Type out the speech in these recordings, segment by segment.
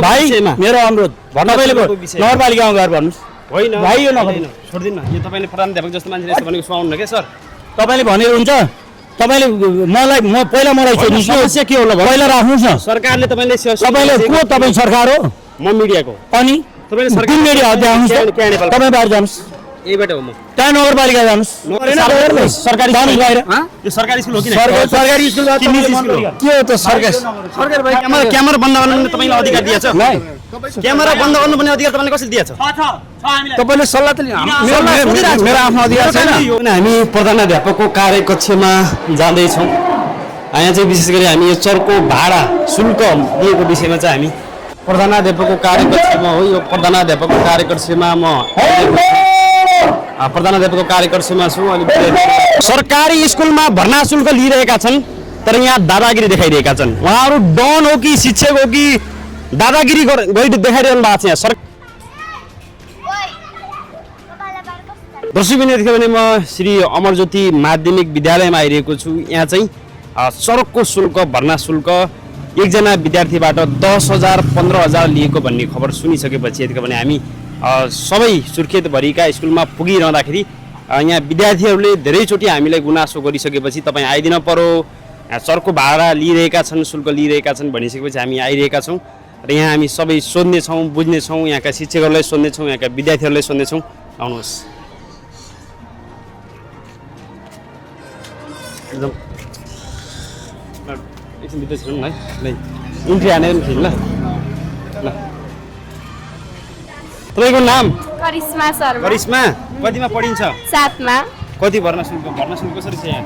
भाइ मेरो अनुरोध तपाईँले नगरपालिकामा गएर भन्नुहोस् होइन भाइ यो नगर्नु छोड्दिन न यो तपाईँले प्रधानाध्यापक जस्तो मान्छेले यस्तो भनेको सुहाउनु के सर तपाईँले भनेर हुन्छ तपाईँले पहिला मलाई समस्या के होला पहिला राख्नुहोस् न सरकारले तपाईँले को तपाईँ सरकार हो म मिडियाको अनि तपाईँले सरकार मिडिया आउनुहोस् तपाईँ बाहिर जानुहोस् यहीबाट हो म त्यहाँ नगरपालिका जानुहोस् सरकारी बाहिर यो सरकारी स्कुल हो कि सरकारी स्कुल के हो त सरकार क्यामेरा बन्द गर्नु तपाईँले अधिकार दिएछ क्यामेरा बन्द गर्नुपर्ने अधिकार तपाईँले कसरी दिएछ तपाईँले सल्लाह त मेरो आफ्नो अधिकार छैन हामी प्रधानाध्यापकको कार्यकक्षमा जाँदैछौँ यहाँ चाहिँ विशेष गरी हामी यो चर्को भाडा शुल्क दिएको विषयमा चाहिँ हामी प्रधानाध्यापकको कार्यकक्षमा हो यो प्रधानाध्यापकको कार्यकक्षमा म प्रधानाध्यापकको कार्यकक्षमा छु अनि सरकारी स्कुलमा भर्ना शुल्क लिइरहेका छन् तर यहाँ दादागिरी देखाइरहेका छन् उहाँहरू डन हो कि शिक्षक हो कि दादागिरी देखाइरहनु भएको छ यहाँ दर्शक बिन यतिखेर भने म श्री अमरज्योति माध्यमिक विद्यालयमा आइरहेको छु यहाँ चाहिँ सडकको शुल्क भर्ना शुल्क एकजना विद्यार्थीबाट 10,000 15,000 लिएको भन्ने खबर सुनिसकेपछि यतिखेर भने हामी सबै सुर्खेतभरिका स्कुलमा पुगिरहँदाखेरि यहाँ विद्यार्थीहरूले धेरैचोटि हामीलाई गुनासो गरिसकेपछि तपाईँ आइदिन पर्यो चर्को भाडा लिइरहेका छन् शुल्क लिइरहेका छन् भनिसकेपछि हामी आइरहेका छौँ र यहाँ हामी सबै सोध्नेछौँ बुझ्नेछौँ यहाँका शिक्षकहरूलाई सोध्नेछौँ यहाँका विद्यार्थीहरूलाई सोध्नेछौँ आउनुहोस् एकदम एकछिन भित्र छिर्नु है इन्ट्री हानेर पनि थिएँ ल तपाईँको नाम करिश्मा शर्मा करिश्मा कतिमा पढिन्छ 7 मा कति भर्ना शुल्क कसरी छ यहाँ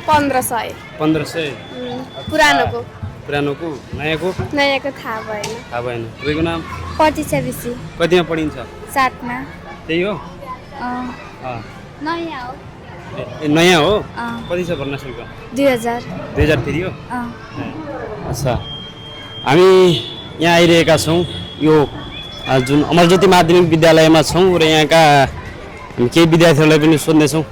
1500 पुरानोको नयाँको थाहा भएन तपाईँको नाम प्रतीक्षा विसी कतिमा पढिन्छ 7 मा त्यही हो नयाँ हो कति छ भर्ना शुल्क 2000 फेरि हो अच्छा हामी यहाँ आइरहेका छौँ यो जुन अमरज्योति माध्यमिक विद्यालयमा छौँ र यहाँका हामी केही विद्यार्थीहरूलाई पनि सोध्नेछौँ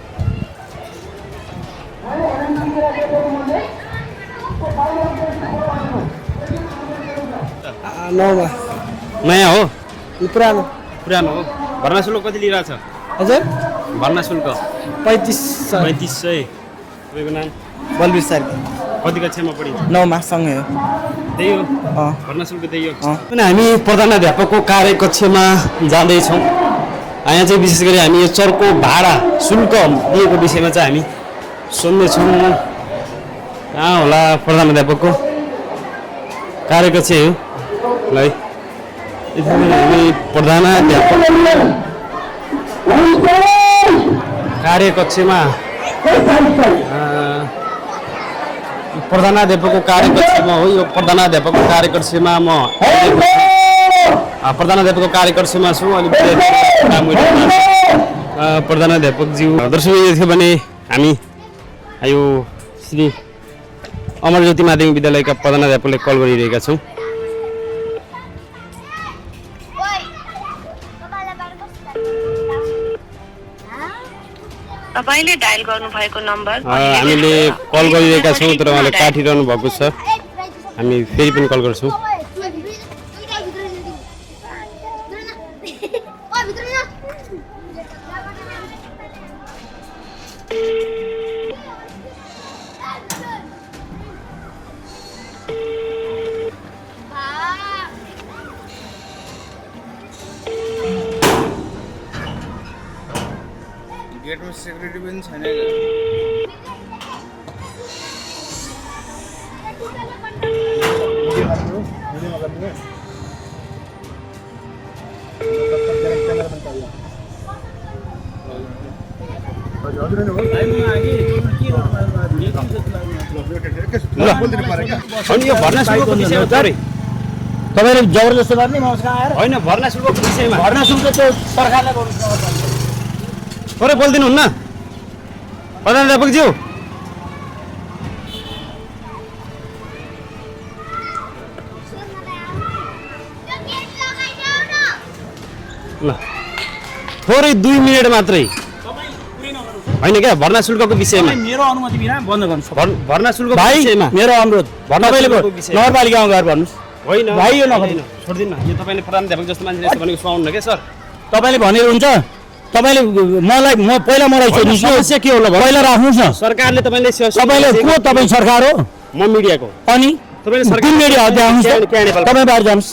नयाँ हो पुरानो हो भर्ना शुल्क कति लिइरहेछ हजुर भर्ना शुल्क 3500 तपाईँको नाम बलवीर सर कति कक्षामा पढिन्छ 9 मा सँगै हो त्यही हो भर्ना शुल्क त्यही हो हामी प्रधानाध्यापकको कार्यकक्षमा जाँदैछौँ यहाँ चाहिँ विशेष गरी हामी यो चर्को भाडा शुल्क दिएको विषयमा चाहिँ हामी सोध्नेछौँ कहाँ होला प्रधानाध्यापकको कार्यकक्ष हो ल हामी प्रधानाध्यापक कार्यकक्षमा प्रधानाध्यापकको कार्यकक्षमा हो यो प्रधानाध्यापकको कार्यकक्षमा म प्रधानाध्यापकको कार्यकक्षमा छु अनि प्रधानाध्यापकज्यू दर्शक थियो भने हामी यो श्री अमरज्योति माध्यमिक विद्यालयका प्रधानाध्यापकले कल गरिरहेका छौँ तपाईले डायल गर्नुभएको नम्बर हामीले कल गरिरहेका छौँ तर उहाँले काटिरहनु भएको छ हामी फेरि पनि कल गर्छौँ गेटमा सेक्युरिटी पनि छैन अनि यो भर्ना शुल्कको विषयमा तपाईँले जबरजस्ती गर्ने मसँग आएर होइन भर्ना शुल्कको विषयमा भर्ना शुल्क त्यो सरकारले गर्नु थोरै बोलिदिनु हुन्न प्रधानाध्यापकज्यू ल थोरै 2 मिनेट मात्रै होइन क्या भर्ना शुल्कको विषयमा मेरो अनुमति बिना बन्द गर्नु भर्ना शुल्कको भाइ विषयमा मेरो अनुरोध तपाईँले नगरपालिकामा गएर भन्नुहोस् होइन भाइ यो नखर्च छोड्दिन यो तपाईँले प्रधानाध्यापक जस्तो मान्छेले यस्तो भनेको सुहाउनु के सर तपाईँले भनेर हुन्छ तपाईँले पहिला मलाई होइन, समस्या के होला भयो? पहिला राख्नुहोस् न सरकारले तपाईँले तपाईँले को तपाईँ सरकार हो म मिडियाको अनि तपाईँले कुन सरकार मिडिया हो त्यहाँ आउनुहोस् त्यहाँ नेपाल तपाईँ बाहिर जानुहोस्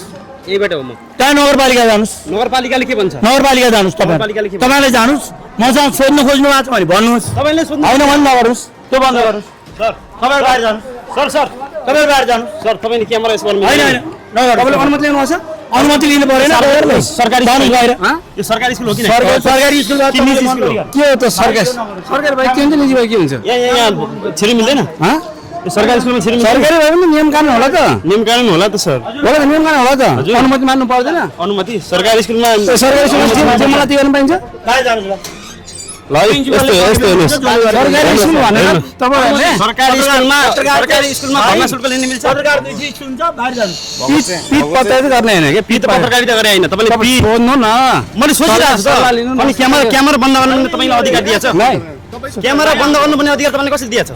यहीबाट हो म त्यहाँ नगरपालिका जानुहोस् नगरपालिकाले के भन्छ नगरपालिका जानुहोस् तपाईँ नगरपालिकाले के भन्छ? तपाईँले जानुहोस् मसँग सोध्नु खोज्नु भएको छ भने भन्नुहोस् तपाईँले सोध्नु होइन भने नगर्नुहोस् त्यो बन्द गर्नुहोस् सर तपाईँ बाहिर जानुहोस् सर सर तपाईँ बाहिर जानुहोस् सर तपाईँले क्यामेरा यसो गर्नु होइन होइन नगर तपाईँले अनुमति लिनुभएको छ अनुमति लिनु परेन सरकारी जानुहोस् बाहिर यो सरकारी स्कुल हो कि सरकारी स्कुल कि निजी स्कुल हो? के हो त सरकारी भाइ के हुन्छ निजी भाइ के हुन्छ यहाँ छिरी मिल्दैन हँ? यो सरकारी स्कुलमा छिरी मिल्दैन सरकारी भए पनि नियम कानुन होला त नियम कानुन होला त सर होला त नियम कानुन होला त हजुर। अनुमति मान्नु पर्दैन अनुमति सरकारी स्कुलमा सरकारी स्कुलमा जिम्मेवारी गर्न पाइन्छ ल यस्तो यस्तो हेर्नुहोस् सरकारी स्कुल भनेर तपाईँहरूले सरकारी स्कुलमा भर्ना शुल्क लिन मिल्छ पिट पत्याएर गर्ने होइन कि पित पत्रकारिता गरे होइन तपाईँले पित सोध्नु न मैले सोचिरहेको छु सल्लाह लिनु न। अनि क्यामेरा बन्द गर्नु तपाईँलाई अधिकार दिएछ नै क्यामेरा बन्द गर्नुपर्ने अधिकार तपाईँले कसरी दिएछ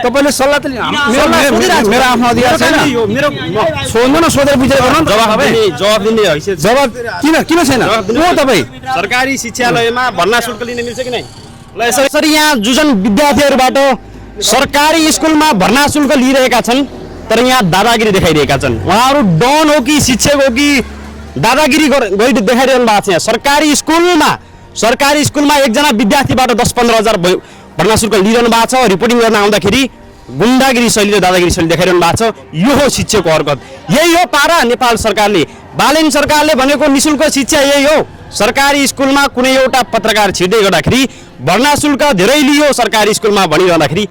तपाईँले सल्लाह त मेरो आफ्नो अधिकार छैन यो मेरो सोध्नु न सोधेर विचार गर्नु न जवाब दिने हैसियत छ। जवाब किन छैन को तपाईँ सरकारी शिक्षालयमा भर्ना शुल्क लिन मिल्छ कि नै ल यसरी यहाँ जुन विद्यार्थीहरूबाट सरकारी स्कुलमा भर्ना शुल्क लिइरहेका छन् तर यहाँ दादागिरी देखाइरहेका छन् उहाँहरू डन हो कि शिक्षक हो कि दादागिरी देखाइरहनु भएको छ यहाँ सरकारी स्कुलमा एकजना विद्यार्थीबाट 10-15 हजार भर्ना शुल्क लिइरहनु भएको छ रिपोर्टिङ गर्न आउँदाखेरि गुन्डागिरी शैली र दादागिरी शैली देखाइरहनु भएको छ यो हो शिक्षकको हरकत यही हो पारा नेपाल सरकारले बालेन सरकारले भनेको निशुल्क शिक्षा यही हो सरकारी स्कुलमा कुनै एउटा पत्रकार छिर्दै गर्दाखेरि भर्ना शुल्क धेरै लियो सरकारी स्कुलमा भनिरहँदाखेरि